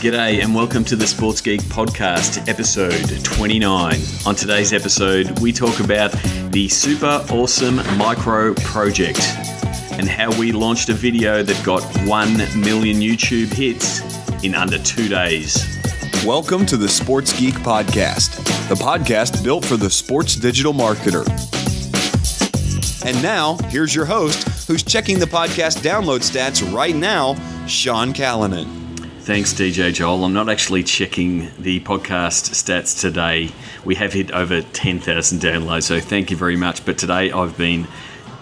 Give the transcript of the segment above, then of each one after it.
G'day and welcome to the Sports Geek Podcast, episode 29. On today's episode, we talk about the super awesome micro project and how we launched a video that got 1 million YouTube hits in under 2 days. Welcome to the Sports Geek Podcast, the podcast built for the sports digital marketer. And now, here's your host, who's checking the podcast download stats right now, Sean Callanan. Thanks, DJ Joel. I'm not actually checking the podcast stats today. We have hit over 10,000 downloads, so thank you very much. But today I've been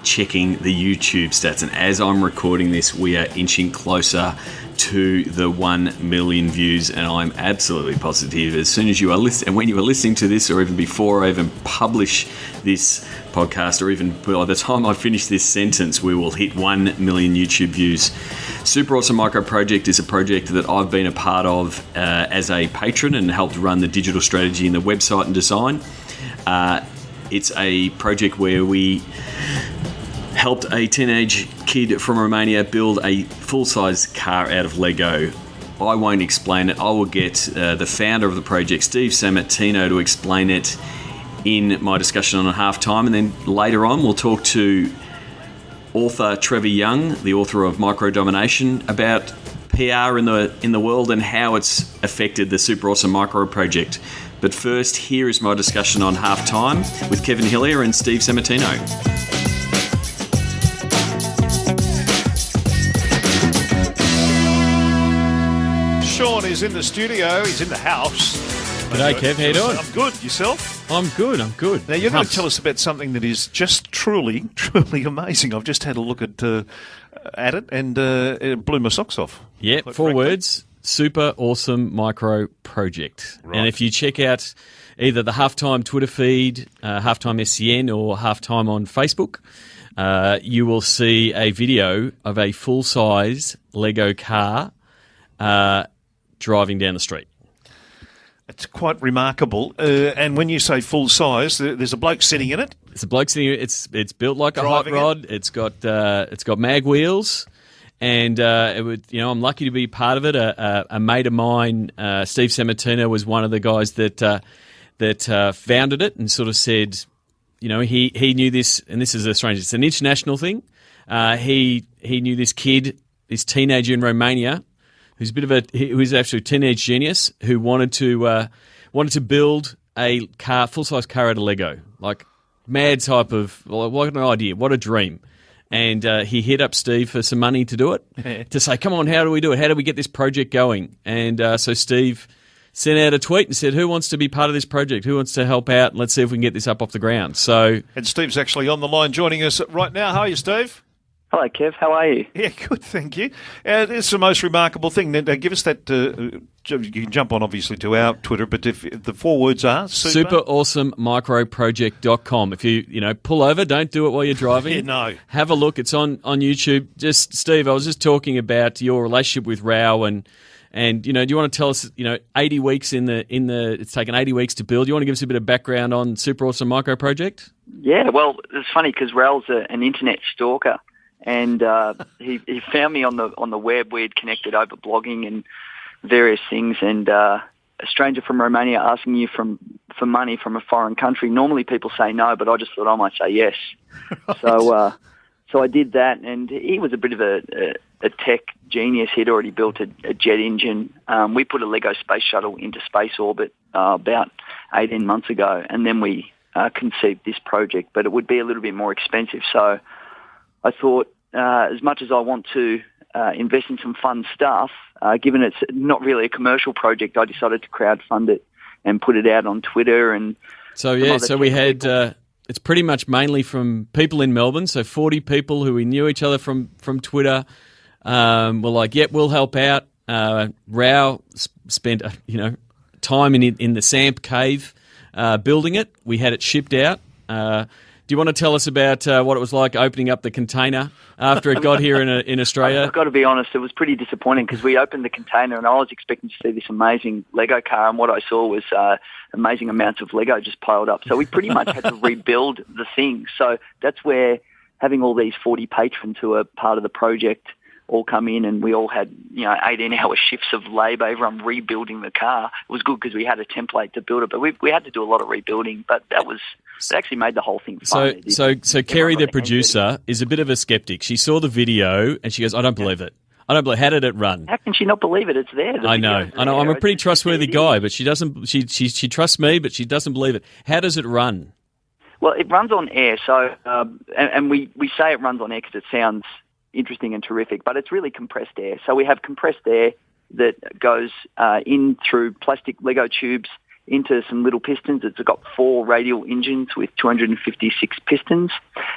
checking the YouTube stats, and as I'm recording this, we are inching closer to the 1 million views, and I'm absolutely positive as soon as you are listening, and when you are listening to this, or even before I even publish this podcast, or even by the time I finish this sentence, we will hit 1 million YouTube views. Super Awesome Micro Project is a project that I've been a part of as a patron and helped run the digital strategy and the website and design. It's a project where we helped a teenage kid from Romania build a full-size car out of Lego. I won't explain it. I will get the founder of the project, Steve Sammartino, to explain it in my discussion on halftime, and then later on we'll talk to author Trevor Young, the author of Micro Domination, about PR in the world and how it's affected the Super Awesome Micro Project. But first, here is my discussion on halftime with Kevin Hillier and Steve Sammartino. Sean is in the studio. He's in the house. G'day, Kev. How you doing? I'm good. Yourself? I'm good. Now, you're going to tell us about something that is just truly amazing. I've just had a look at it, and it blew my socks off. Yeah, four words: Super Awesome Micro Project. Right. And if you check out either the Halftime Twitter feed, Halftime SCN, or Halftime on Facebook, you will see a video of a full-size Lego car driving down the street. It's quite remarkable. And when you say full size, there's a bloke sitting in it. It's a bloke sitting. It's built like a hot Driving rod. It's got mag wheels, and I'm lucky to be part of it. A mate of mine, Steve Sammartino, was one of the guys that founded it and sort of said, he knew this, and this is a strange. It's an international thing. He knew this kid, this teenager in Romania, who's who's actually a teenage genius who wanted to build a car, full-size car out of Lego, like mad type of, what an idea, what a dream. And he hit up Steve for some money to do it, to say, come on, how do we do it? How do we get this project going? And so Steve sent out a tweet and said, who wants to be part of this project? Who wants to help out? Let's see if we can get this up off the ground. So, and Steve's actually on the line joining us right now. How are you, Steve? Hello, Kev. How are you? Yeah, good, thank you. It's the most remarkable thing. Now, give us that. You can jump on, obviously, to our Twitter, but if the four words are SuperAwesomeMicroProject.com. If you pull over, don't do it while you're driving. Yeah, no. Have a look. It's on YouTube. Just Steve, I was just talking about your relationship with Rao and do you want to tell us 80 weeks it's taken 80 weeks to build. Do you want to give us a bit of background on Super Awesome Micro Project? Yeah, well, it's funny because Raoul's an internet stalker. And he found me on the web. We had connected over blogging and various things. And a stranger from Romania asking you for money from a foreign country. Normally people say no, but I just thought I might say yes. Right. So I did that. And he was a bit of a tech genius. He'd already built a jet engine. We put a Lego space shuttle into space orbit about 18 months ago, and then we conceived this project. But it would be a little bit more expensive. So I thought, as much as I want to invest in some fun stuff, given it's not really a commercial project, I decided to crowdfund it and put it out on Twitter. And so we had it's pretty much mainly from people in Melbourne. So 40 people who we knew each other from Twitter were like, "Yep, we'll help out." Rao spent time in the Samp cave building it. We had it shipped out. Do you want to tell us about what it was like opening up the container after it got here in Australia? I've got to be honest, it was pretty disappointing because we opened the container and I was expecting to see this amazing Lego car, and what I saw was amazing amounts of Lego just piled up. So we pretty much had to rebuild the thing. So that's where having all these 40 patrons who are part of the project all come in, and we all had 18-hour shifts of labour, everyone rebuilding the car. It was good because we had a template to build it, but we had to do a lot of rebuilding. But it actually made the whole thing fun. So Kerry, the producer, is a bit of a skeptic. She saw the video and she goes, "I don't believe it. I don't believe. How did it run?" How can she not believe it? It's there. I know. I'm a pretty trustworthy guy, but she doesn't. She trusts me, but she doesn't believe it. How does it run? Well, it runs on air. So, and we say it runs on air because it sounds interesting and terrific, but it's really compressed air. So we have compressed air that goes in through plastic Lego tubes into some little pistons. It's got 4 radial engines with 256 pistons,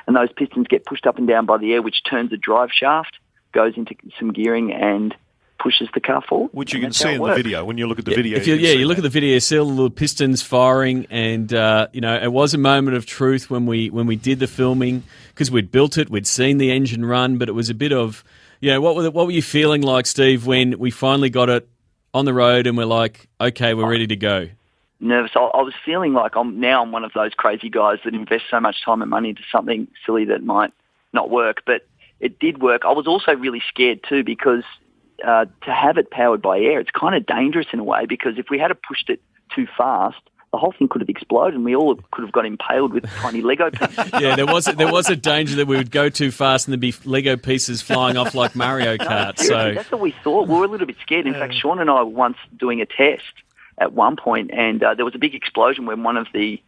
and those pistons get pushed up and down by the air, which turns a drive shaft, goes into some gearing, and pushes the car forward. Which you can see in the video. When you look at the video, you look at the video, you see all the little pistons firing, and it was a moment of truth when we did the filming, because we'd built it, we'd seen the engine run, but it was a bit of, what were you feeling like, Steve, when we finally got it on the road and we're like, okay, we're ready to go? Nervous. I was feeling like I'm one of those crazy guys that invest so much time and money into something silly that might not work, but it did work. I was also really scared too, because to have it powered by air, it's kind of dangerous in a way, because if we had pushed it too fast, the whole thing could have exploded and we all could have got impaled with tiny Lego pieces. Yeah, there was a danger that we would go too fast and there'd be Lego pieces flying off like Mario Kart. So that's what we thought. We were a little bit scared. In fact, Sean and I were once doing a test at one point, and there was a big explosion when one of the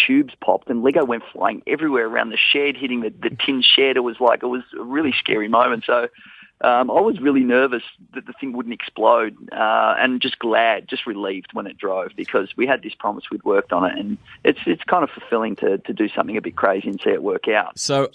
tubes popped and Lego went flying everywhere around the shed, hitting the tin shed. It was a really scary moment. So I was really nervous that the thing wouldn't explode, and just relieved when it drove, because we had this promise, we'd worked on it, and it's kind of fulfilling to do something a bit crazy and see it work out. So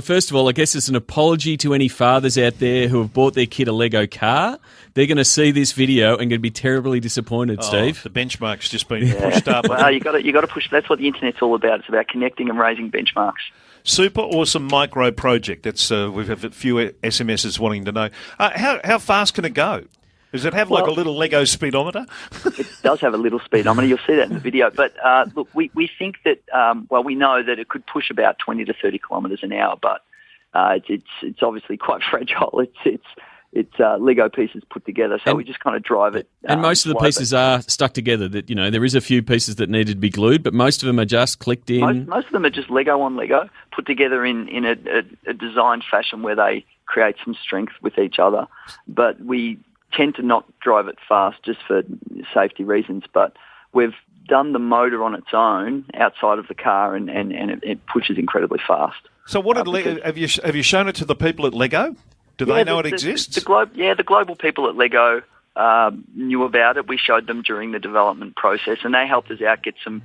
first of all, I guess it's an apology to any fathers out there who have bought their kid a Lego car. They're going to see this video and going to be terribly disappointed, Steve. The benchmark's just been pushed up. Well, you got to push. That's what the internet's all about. It's about connecting and raising benchmarks. Super awesome micro project. That's we've had a few SMSs wanting to know how fast can it go? Does it have a little Lego speedometer? It does have a little speedometer. You'll see that in the video. But look, we think that we know that it could push about 20 to 30 kilometres an hour, but it's obviously quite fragile. It's Lego pieces put together, so we just kind of drive it. And most of the pieces are stuck together. That there is a few pieces that needed to be glued, but most of them are just clicked in. Most of them are just Lego on Lego, put together in a designed fashion where they create some strength with each other. But we tend to not drive it fast just for safety reasons. But we've done the motor on its own outside of the car, and it pushes incredibly fast. So what have you shown it to the people at Lego? Do they know it exists? The global people at Lego knew about it. We showed them during the development process, and they helped us out get some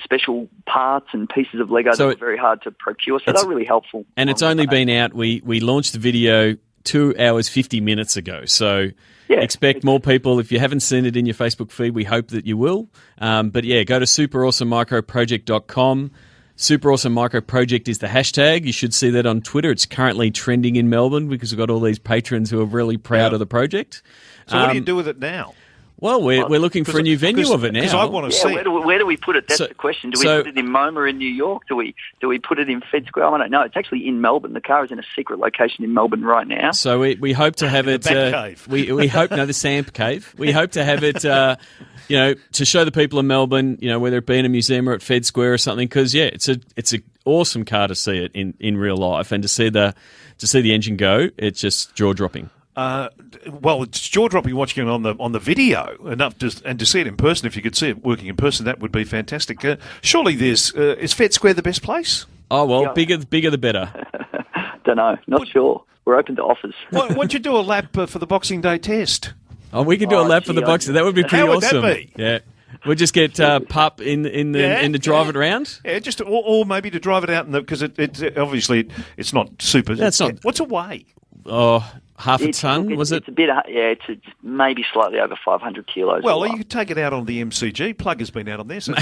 special parts and pieces of Lego that were very hard to procure. So they're really helpful. And it's only been out. We launched the video 2 hours 50 minutes ago. So expect more people. If you haven't seen it in your Facebook feed, we hope that you will. But go to superawesomemicroproject.com. Super Awesome Micro Project is the hashtag. You should see that on Twitter. It's currently trending in Melbourne because we've got all these patrons who are really proud of the project. So what do you do with it now? Well, we're looking for a new venue of it now. Because I want to see it. Where do we put it? That's the question. Do we put it in MoMA in New York? Do we put it in Fed Square? I don't know. It's actually in Melbourne. The car is in a secret location in Melbourne right now. So we hope to have it. The Bat Cave. We hope the Samp Cave. We hope to have it. To show the people in Melbourne, whether it be in a museum or at Fed Square or something, because it's a awesome car to see it in real life, and to see the engine go, it's just jaw dropping. It's jaw dropping watching it on the video enough and to see it in person. If you could see it working in person, that would be fantastic. Surely is Fed Square the best place? Oh well, bigger the better. Don't know, not sure. We're open to offers. Why don't you do a lap for the Boxing Day test? Oh, we could do a lap for the boxing. That would be pretty awesome. How would that be? Yeah. We'll just get Pup in the drive it around. Yeah, just or maybe to drive it out because it's obviously it's not super. That's not. What's a weigh? Oh, half a ton, was it? It's a bit. It's maybe slightly over 500 kilos. Well, you could take it out on the MCG. Plug has been out on there, so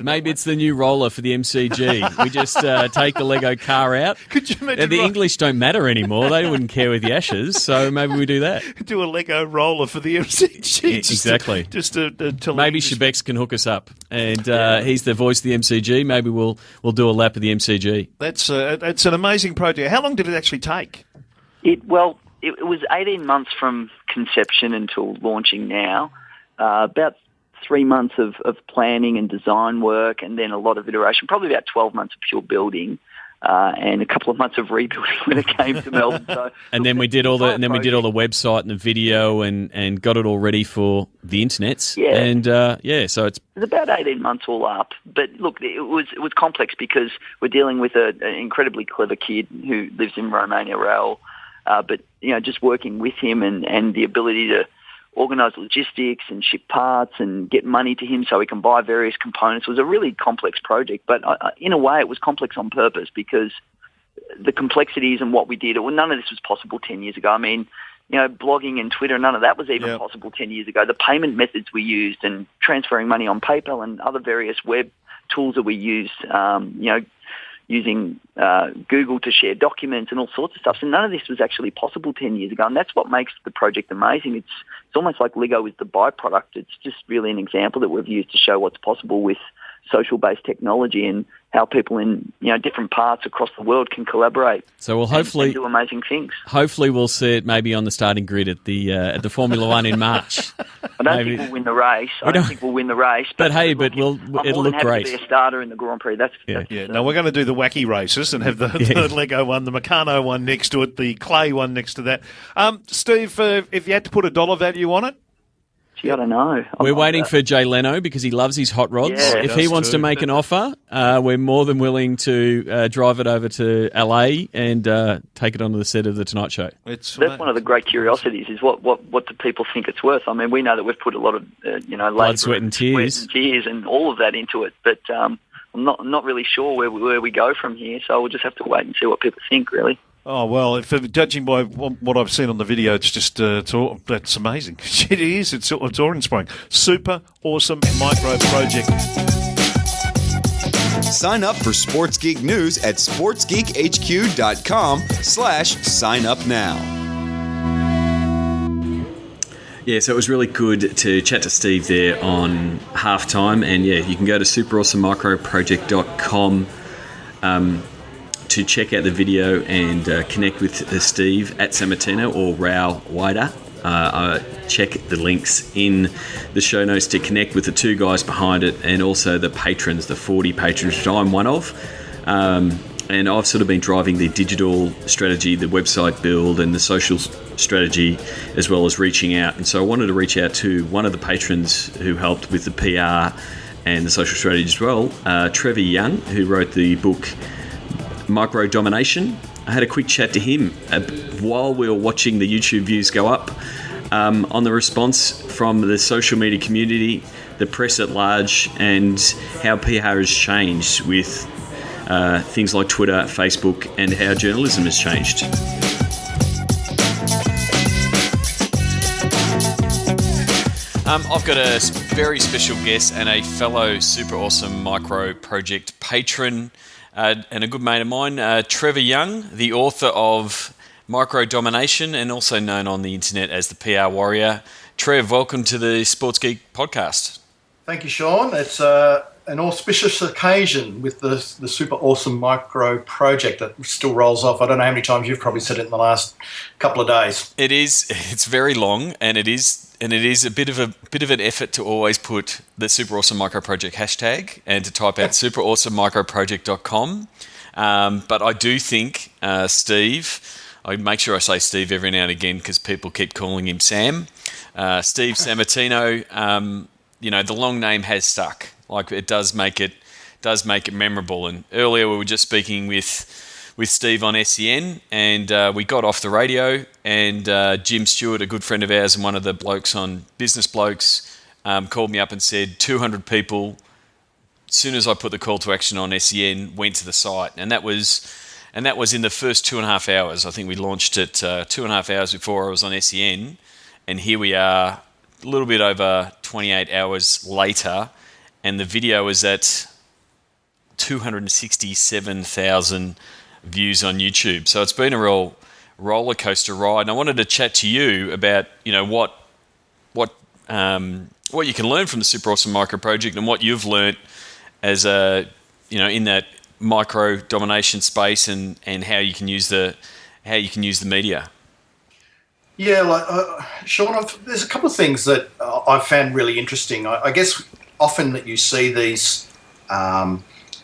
maybe it's the new roller for the MCG. We just take the Lego car out. Could you imagine? The English don't matter anymore. They wouldn't care with the ashes, so maybe we do that. Do a Lego roller for the MCG. Yeah, exactly. Just to maybe Shebex can hook us up, and he's the voice of the MCG. Maybe we'll do a lap of the MCG. That's an amazing project. How long did it actually take? it was 18 months from conception until launching now. About 3 months of planning and design work, and then a lot of iteration. Probably about 12 months of pure building. And a couple of months of rebuilding when it came to Melbourne. So, and then we did all the website and the video and got it all ready for the internets. Yeah. And so it's about 18 months all up. But look, it was complex because we're dealing with an incredibly clever kid who lives in Romania, Raul. But just working with him and the ability to organise logistics and ship parts and get money to him so he can buy various components was a really complex project. But in a way, it was complex on purpose because the complexities and what we did, none of this was possible 10 years ago. I mean, blogging and Twitter, none of that was even possible 10 years ago. The payment methods we used and transferring money on PayPal and other various web tools that we used, using Google to share documents and all sorts of stuff. So none of this was actually possible 10 years ago, and that's what makes the project amazing. It's almost like Lego is the byproduct. It's just really an example that we've used to show what's possible with social-based technology and how people in different parts across the world can collaborate. So we'll hopefully and do amazing things. Hopefully, we'll see it maybe on the starting grid at the Formula One in March. I don't think we'll win the race. But hey, but it'll look great. To be a starter in the Grand Prix. No, we're going to do the wacky races and have the Lego one, the Meccano one next to it, the clay one next to that. Steve, if you had to put a dollar value on it. Gee, I don't know. We're waiting for Jay Leno because he loves his hot rods. Yeah, if he wants to make an offer, we're more than willing to drive it over to LA and take it onto the set of The Tonight Show. That's one of the great curiosities is what do people think it's worth? I mean, we know that we've put a lot of blood, sweat and tears and all of that into it, but I'm not really sure where we go from here, so we'll just have to wait and see what people think, really. Oh, well, judging by what I've seen on the video, it's just that's amazing. It is. It's awe-inspiring. Super awesome micro project. Sign up for Sports Geek News at sportsgeekhq.com/sign up now. Yeah, so it was really good to chat to Steve there on halftime. And yeah, you can go to superawesosemicroproject.com to check out the video and connect with Steve at Sammartino or Rao Wider. Check the links in the show notes to connect with the two guys behind it and also the patrons, the 40 patrons, which I'm one of. And I've sort of been driving the digital strategy, the website build and the social strategy, as well as reaching out. And so I wanted to reach out to one of the patrons who helped with the PR and the social strategy as well, Trevor Young, who wrote the book Micro Domination. I had a quick chat to him while we were watching the YouTube views go up on the response from the social media community, the press at large, and how PR has changed with things like Twitter, Facebook, and how journalism has changed. I've got a very special guest and a fellow Super Awesome Micro Project patron and a good mate of mine, Trevor Young, the author of Micro Domination and also known on the internet as the PR Warrior. Trev, welcome to the Sports Geek podcast. Thank you, Sean. It's an auspicious occasion with the Super Awesome Micro Project that still rolls off. I don't know how many times you've probably said it in the last couple of days. It is. It's very long, and it is a bit of an effort to always put the Super Awesome Micro Project hashtag and to type out superawesosemicroproject.com. But I do think Steve. I make sure I say Steve every now and again because people keep calling him Sam. Steve Sammartino. The long name has stuck. Like it does make it memorable. And earlier we were just speaking with Steve on SEN, and we got off the radio, and Jim Stewart, a good friend of ours and one of the blokes on Business Blokes, called me up and said 200 people. As soon as I put the call to action on SEN, went to the site, and that was in the first 2.5 hours. I think we launched it 2.5 hours before I was on SEN, and here we are, a little bit over 28 hours later. And the video is at 267,000 views on YouTube. So it's been a real roller coaster ride. And I wanted to chat to you about, what you can learn from the Super Awesome Micro Project and what you've learnt as in that micro domination space and how you can use the media. Yeah, like Sean, there's a couple of things that I've found really interesting. I guess often that you see these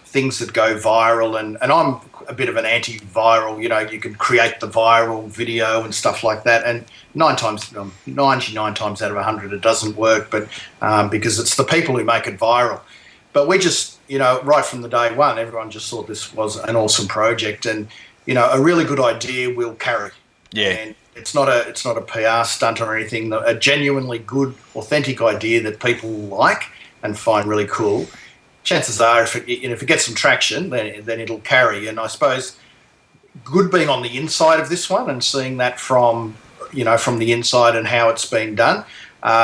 things that go viral, and I'm a bit of an anti-viral. You can create the viral video and stuff like that, and 99 times out of 100 it doesn't work, but because it's the people who make it viral. But we just, right from the day one, everyone just thought this was an awesome project, and a really good idea will carry. Yeah. And it's not a PR stunt or anything. A genuinely good, authentic idea that people like and find really cool. Chances are, if it gets some traction, then it'll carry. And I suppose good being on the inside of this one and seeing that from the inside and how it's been done.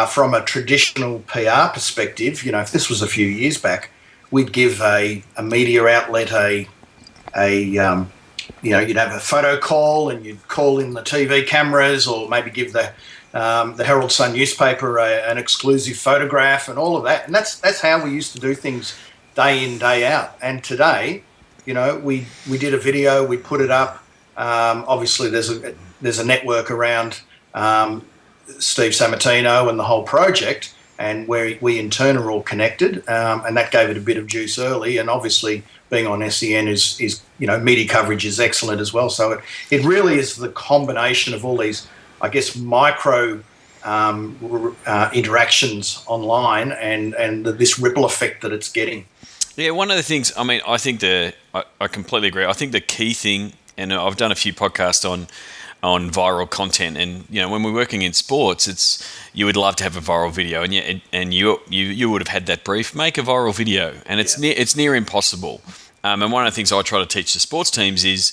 From a traditional PR perspective, if this was a few years back, we'd give a media outlet you'd have a photo call and you'd call in the TV cameras, or maybe give the Herald Sun newspaper an exclusive photograph and all of that. And that's how we used to do things day in, day out. And today, we did a video, we put it up. Obviously, there's a network around Steve Sammartino and the whole project, and where we in turn are all connected, and that gave it a bit of juice early. And obviously, being on SEN is media coverage is excellent as well. So it really is the combination of all these, I guess, micro interactions online and this ripple effect that it's getting. Yeah, one of the things, I think I completely agree. I think the key thing, and I've done a few podcasts on viral content, and when we're working in sports, you would love to have a viral video, and you would have had that brief, make a viral video, and it's near impossible. And one of the things I try to teach the sports teams is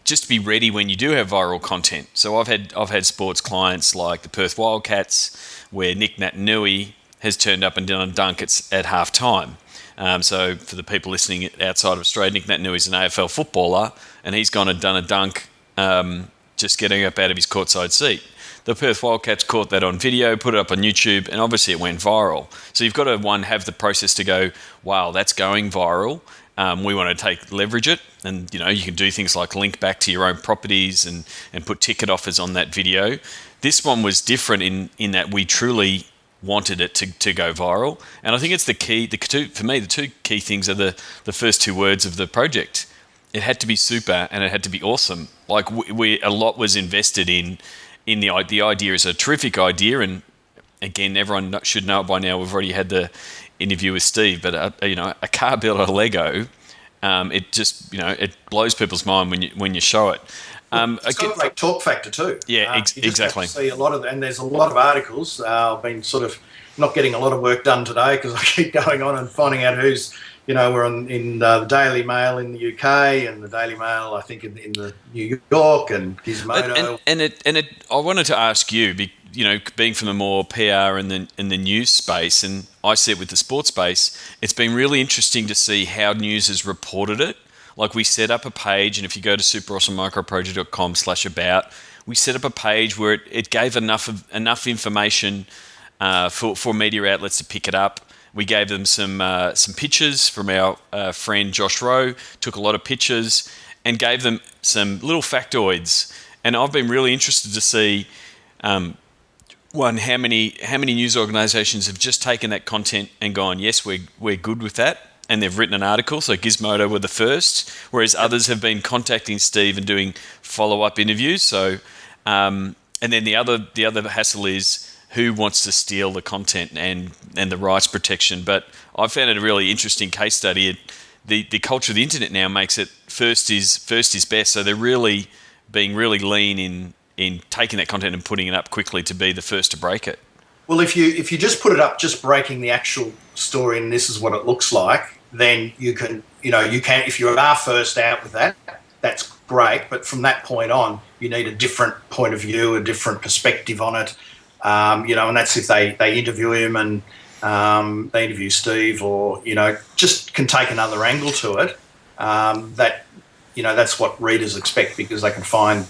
just to be ready when you do have viral content. So I've had sports clients like the Perth Wildcats, where Nick Natanui has turned up and done a dunk at half time. So for the people listening outside of Australia, Nick Natanui is an AFL footballer, and he's gone and done a dunk just getting up out of his courtside seat. The Perth Wildcats caught that on video, put it up on YouTube, and obviously it went viral. So you've got to, have the process to go, wow, that's going viral. We want to leverage it, and you can do things like link back to your own properties and put ticket offers on that video. This one was different in that we truly wanted it to go viral, and I think it's the key. For me, the two key things are the first two words of the project. It had to be super, and it had to be awesome. Like a lot was invested in the idea. Is a terrific idea, and again, everyone should know it by now. We've already had the interview with Steve, but a car built out of Lego, it just it blows people's mind when you show it. It's got a great talk factor too. Yeah, exactly. See a lot of, and there's a lot of articles. I've been sort of not getting a lot of work done today because I keep going on and finding out who's. We're in the Daily Mail in the UK and the Daily Mail, I think, in the New York and Gizmodo. And I wanted to ask you, being from the more PR and the news space, and I see it with the sports space, it's been really interesting to see how news has reported it. Like we set up a page, and if you go to superawesommicroproject.com/about, we set up a page where it gave enough information for media outlets to pick it up. We gave them some pictures from our friend Josh Rowe, took a lot of pictures, and gave them some little factoids. And I've been really interested to see, how many news organisations have just taken that content and gone, yes, we're good with that, and they've written an article. So Gizmodo were the first, whereas others have been contacting Steve and doing follow-up interviews. So, and then the other hassle is, who wants to steal the content and the rights protection. But I found it a really interesting case study. The culture of the internet now makes it first is best. So they're really being really lean in taking that content and putting it up quickly to be the first to break it. Well, if you just put it up, just breaking the actual story, and this is what it looks like, then you can if you are first out with that, that's great. But from that point on, you need a different point of view, a different perspective on it. And that's if they interview him and they interview Steve, or just can take another angle to it. That's what readers expect, because they can find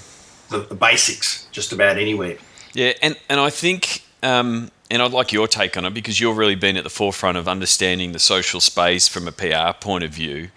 the basics just about anywhere. Yeah, and I think, and I'd like your take on it, because you've really been at the forefront of understanding the social space from a PR point of view.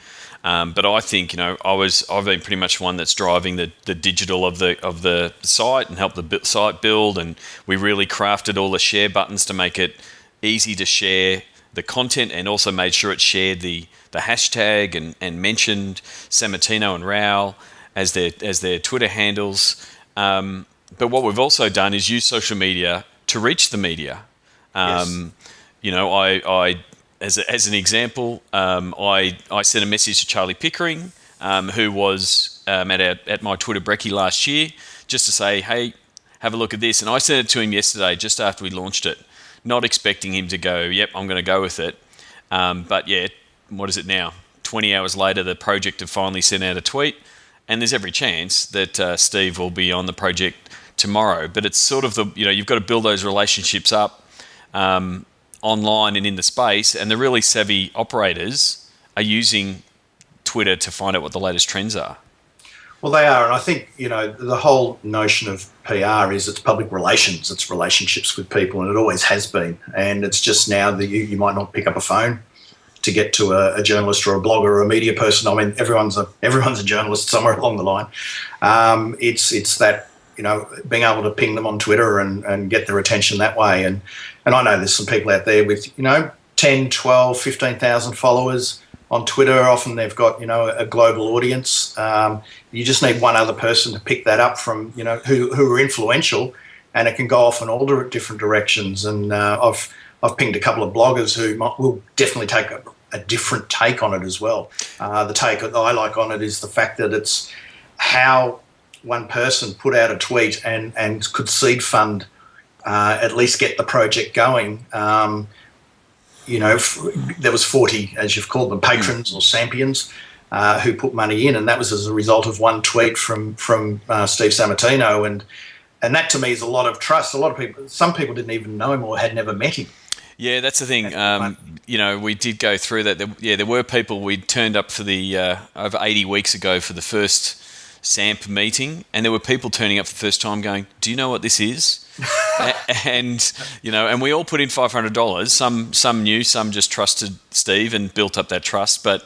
But I think I've been pretty much one that's driving the digital of the site and helped the site build, and we really crafted all the share buttons to make it easy to share the content, and also made sure it shared the hashtag and mentioned Sammartino and Raul as their Twitter handles. But what we've also done is use social media to reach the media. Yes. I as an example, I sent a message to Charlie Pickering, who was at my Twitter brekkie last year, just to say, hey, have a look at this. And I sent it to him yesterday, just after we launched it, not expecting him to go, yep, I'm going to go with it. But yeah, what is it now? 20 hours later, the project have finally sent out a tweet, and there's every chance that Steve will be on the project tomorrow. But it's sort of you've got to build those relationships up online and in the space, and the really savvy operators are using Twitter to find out what the latest trends are. Well, they are, and I think the whole notion of PR is it's public relations, it's relationships with people, and it always has been. And it's just now that you might not pick up a phone to get to a journalist or a blogger or a media person. I mean, everyone's a journalist somewhere along the line. It's that being able to ping them on Twitter and get their attention that way. And I know there's some people out there with 10, 12, 15,000 followers on Twitter. Often they've got a global audience. You just need one other person to pick that up from who are influential, and it can go off in all different directions. And I've pinged a couple of bloggers who will definitely take a different take on it as well. The take that I like on it is the fact that it's how one person put out a tweet and could seed fund, at least get the project going. There was 40, as you've called them, patrons or champions who put money in, and that was as a result of one tweet from Steve Sammartino, and that to me is a lot of trust. Some people didn't even know him or had never met him. Yeah, that's the thing. We did go through that. There were people. We turned up for the over 80 weeks ago for the first SAMP meeting, and there were people turning up for the first time going, do you know what this is? and we all put in $500. Some knew, some just trusted Steve and built up that trust. But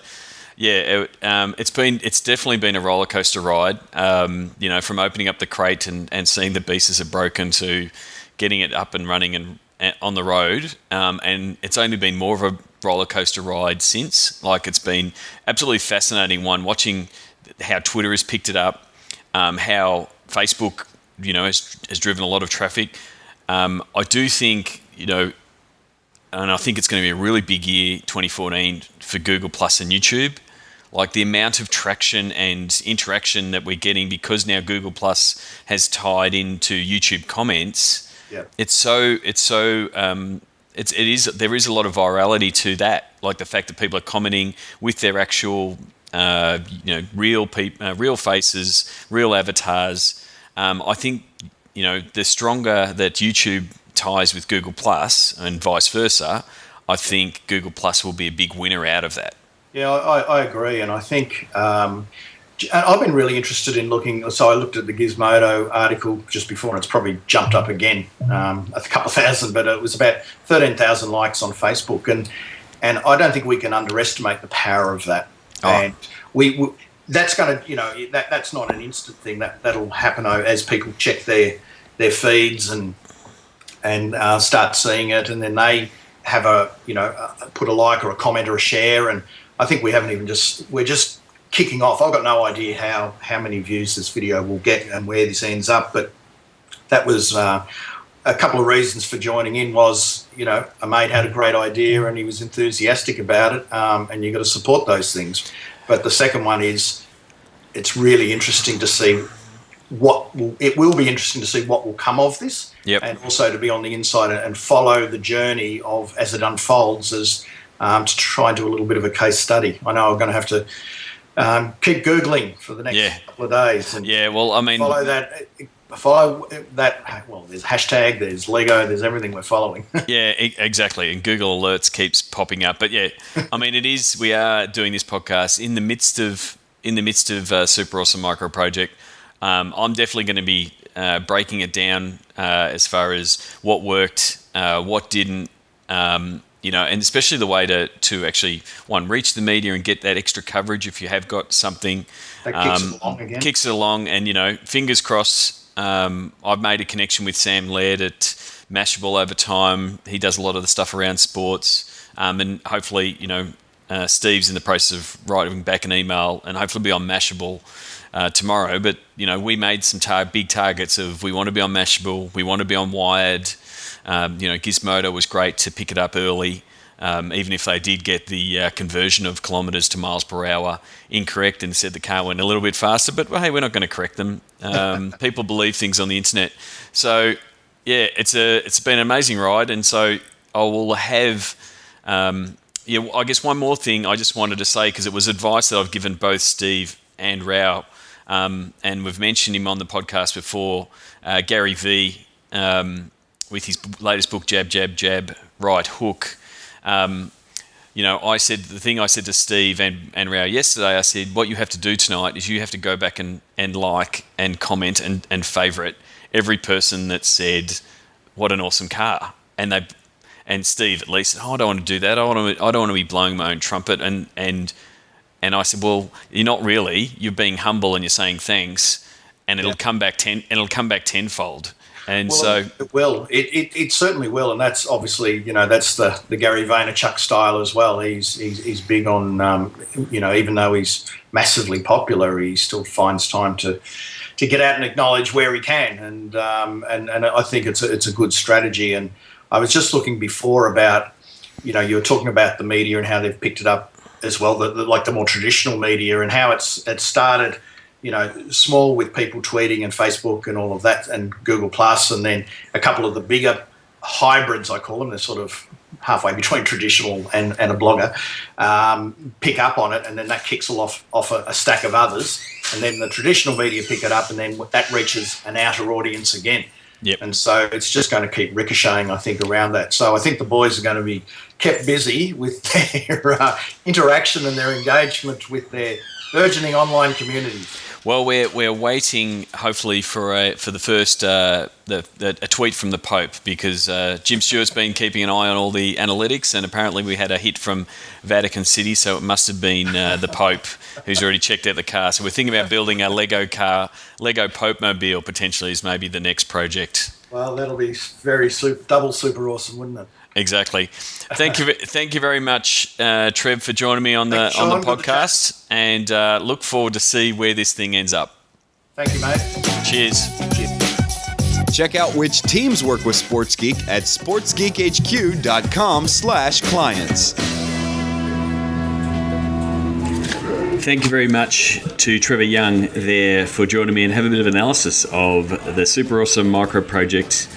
yeah, it's definitely been a roller coaster ride. From opening up the crate and seeing the pieces are broken to getting it up and running and on the road. And it's only been more of a roller coaster ride since. Like, it's been absolutely fascinating watching how Twitter has picked it up, how Facebook, has driven a lot of traffic. I do think, and I think it's going to be a really big year, 2014, for Google Plus and YouTube. Like, the amount of traction and interaction that we're getting because now Google Plus has tied into YouTube comments. Yeah. There is a lot of virality to that. Like, the fact that people are commenting with their actual real faces, real avatars. I think, the stronger that YouTube ties with Google Plus and vice versa, I think Google Plus will be a big winner out of that. Yeah, I agree. And I think I've been really interested in looking. So I looked at the Gizmodo article just before, and it's probably jumped up again, a couple of thousand, but it was about 13,000 likes on Facebook. And I don't think we can underestimate the power of that. Oh. And we that's going to, that's not an instant thing. That'll happen as people check their feeds and start seeing it, and then they have put a like or a comment or a share. And I think we're just kicking off. I've got no idea how many views this video will get and where this ends up, but that was a couple of reasons for joining in. Was a mate had a great idea and he was enthusiastic about it, and you've got to support those things. But the second one is, it's really interesting to see what will come of this. Yep. And also to be on the inside and follow the journey of as it unfolds, as to try and do a little bit of a case study. I know I'm going to have to keep Googling for the next couple of days. And follow that. Well, there's hashtag, there's Lego, there's everything we're following. Yeah, exactly. And Google Alerts keeps popping up. But yeah, we are doing this podcast in the midst of Super Awesome Micro Project. I'm definitely going to be breaking it down as far as what worked, what didn't, and especially the way to actually, one, reach the media and get that extra coverage if you have got something. That kicks it along again. Kicks it along, and, fingers crossed, I've made a connection with Sam Laird at Mashable over time. He does a lot of the stuff around sports, and hopefully, Steve's in the process of writing back an email and hopefully be on Mashable tomorrow. But, we made some big targets of we want to be on Mashable, we want to be on Wired. Gizmodo was great to pick it up early, even if they did get the conversion of kilometres to miles per hour incorrect and said the car went a little bit faster. But, well, hey, we're not going to correct them. People believe things on the internet. So, yeah, it's been an amazing ride. And so I will have... I guess one more thing I just wanted to say, because it was advice that I've given both Steve and Rao, and we've mentioned him on the podcast before, Gary V, with his latest book, Jab, Jab, Jab, Right Hook. I said to Steve and Rao yesterday, I said, what you have to do tonight is you have to go back and like and comment and favourite every person that said, what an awesome car. And Steve at least said, I don't want to do that. I don't want to be blowing my own trumpet. And I said, well, you're not really. You're being humble and you're saying thanks, and it'll come back tenfold. And it will. It certainly will, and that's obviously that's the Gary Vaynerchuk style as well. He's big on even though he's massively popular, he still finds time to get out and acknowledge where he can, and I think it's a good strategy. And I was just looking before about, you were talking about the media and how they've picked it up as well, the more traditional media, and how it started, small with people tweeting and Facebook and all of that and Google Plus, and then a couple of the bigger hybrids, I call them, they're sort of halfway between traditional and a blogger, pick up on it, and then that kicks off a stack of others, and then the traditional media pick it up, and then that reaches an outer audience again. Yep. And so it's just going to keep ricocheting, I think, around that. So I think the boys are going to be kept busy with their interaction and their engagement with their burgeoning online communities. Well, we're waiting, hopefully, for the first a tweet from the Pope, because Jim Stewart's been keeping an eye on all the analytics, and apparently we had a hit from Vatican City, so it must have been the Pope who's already checked out the car. So we're thinking about building a Lego Pope mobile, potentially, is maybe the next project. Well, that'll be double super awesome, wouldn't it? Exactly. Thank you very much, Trev, for joining me on the podcast, and look forward to see where this thing ends up. Thank you, mate. Cheers. Check out which teams work with Sports Geek at sportsgeekhq.com/clients. Thank you very much to Trevor Young there for joining me and have a bit of analysis of the super awesome micro project.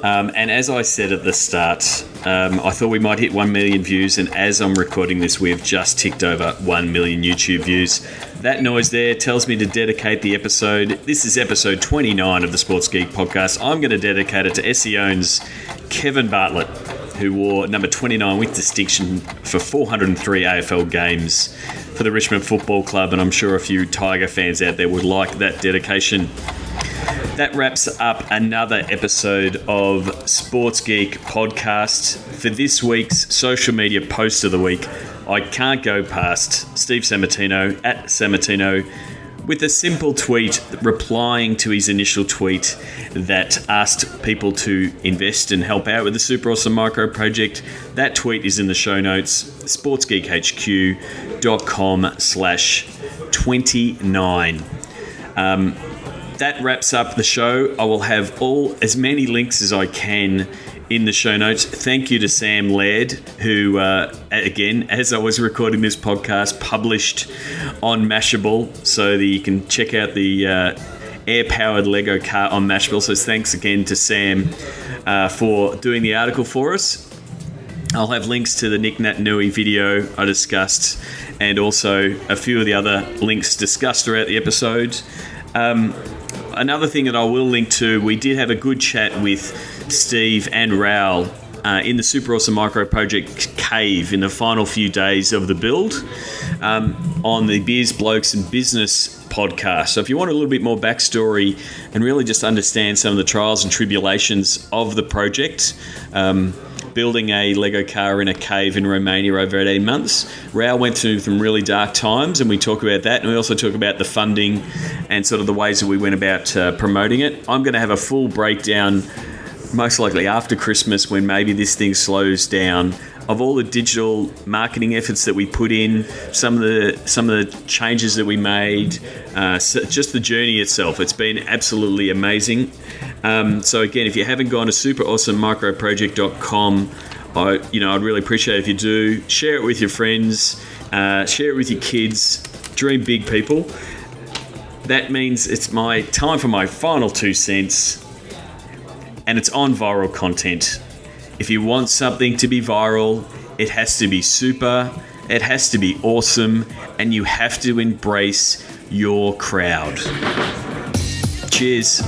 And as I said at the start, I thought we might hit 1 million views, and as I'm recording this, we have just ticked over 1 million YouTube views. That noise there tells me to dedicate the episode. This is episode 29 of the Sports Geek podcast. I'm going to dedicate it to SEO's Kevin Bartlett, who wore number 29 with distinction for 403 AFL games for the Richmond Football Club, and I'm sure a few Tiger fans out there would like that dedication. That wraps up another episode of Sports Geek Podcast. For this week's social media post of the week, I can't go past Steve Sammartino at Sammartino with a simple tweet replying to his initial tweet that asked people to invest and help out with the Super Awesome Micro Project. That tweet is in the show notes, sportsgeekhq.com/29. That wraps up the show. I will have as many links as I can in the show notes. Thank you to Sam Laird, who, again, as I was recording this podcast, published on Mashable, so that you can check out the air-powered Lego car on Mashable. So thanks again to Sam for doing the article for us. I'll have links to the Nick Nat Nui video I discussed, and also a few of the other links discussed throughout the episode. Another thing that I will link to, we did have a good chat with Steve and Raoul in the Super Awesome Micro Project cave in the final few days of the build on the Beers, Blokes and Business podcast. So if you want a little bit more backstory and really just understand some of the trials and tribulations of the project, building a Lego car in a cave in Romania over 18 months. Raoul went through some really dark times, and we talk about that, and we also talk about the funding and sort of the ways that we went about promoting it. I'm going to have a full breakdown, most likely after Christmas, when maybe this thing slows down, of all the digital marketing efforts that we put in, some of the changes that we made, just the journey itself. It's been absolutely amazing. So again, if you haven't gone to superawesomemicroproject.com, I'd really appreciate it if you do. Share it with your friends, share it with your kids. Dream big, people. That means it's my time for my final 2 cents, and it's on viral content. If you want something to be viral, it has to be super, it has to be awesome, and you have to embrace your crowd. Cheers.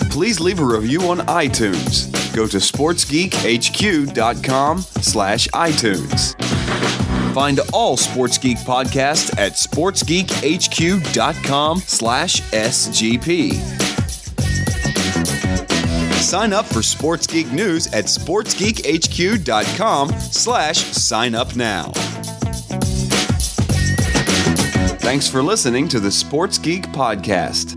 Please leave a review on iTunes. Go to sportsgeekhq.com/iTunes. Find all Sports Geek podcasts at sportsgeekhq.com/SGP. Sign up for Sports Geek News at sportsgeekhq.com/sign-up-now. Thanks for listening to the Sports Geek Podcast.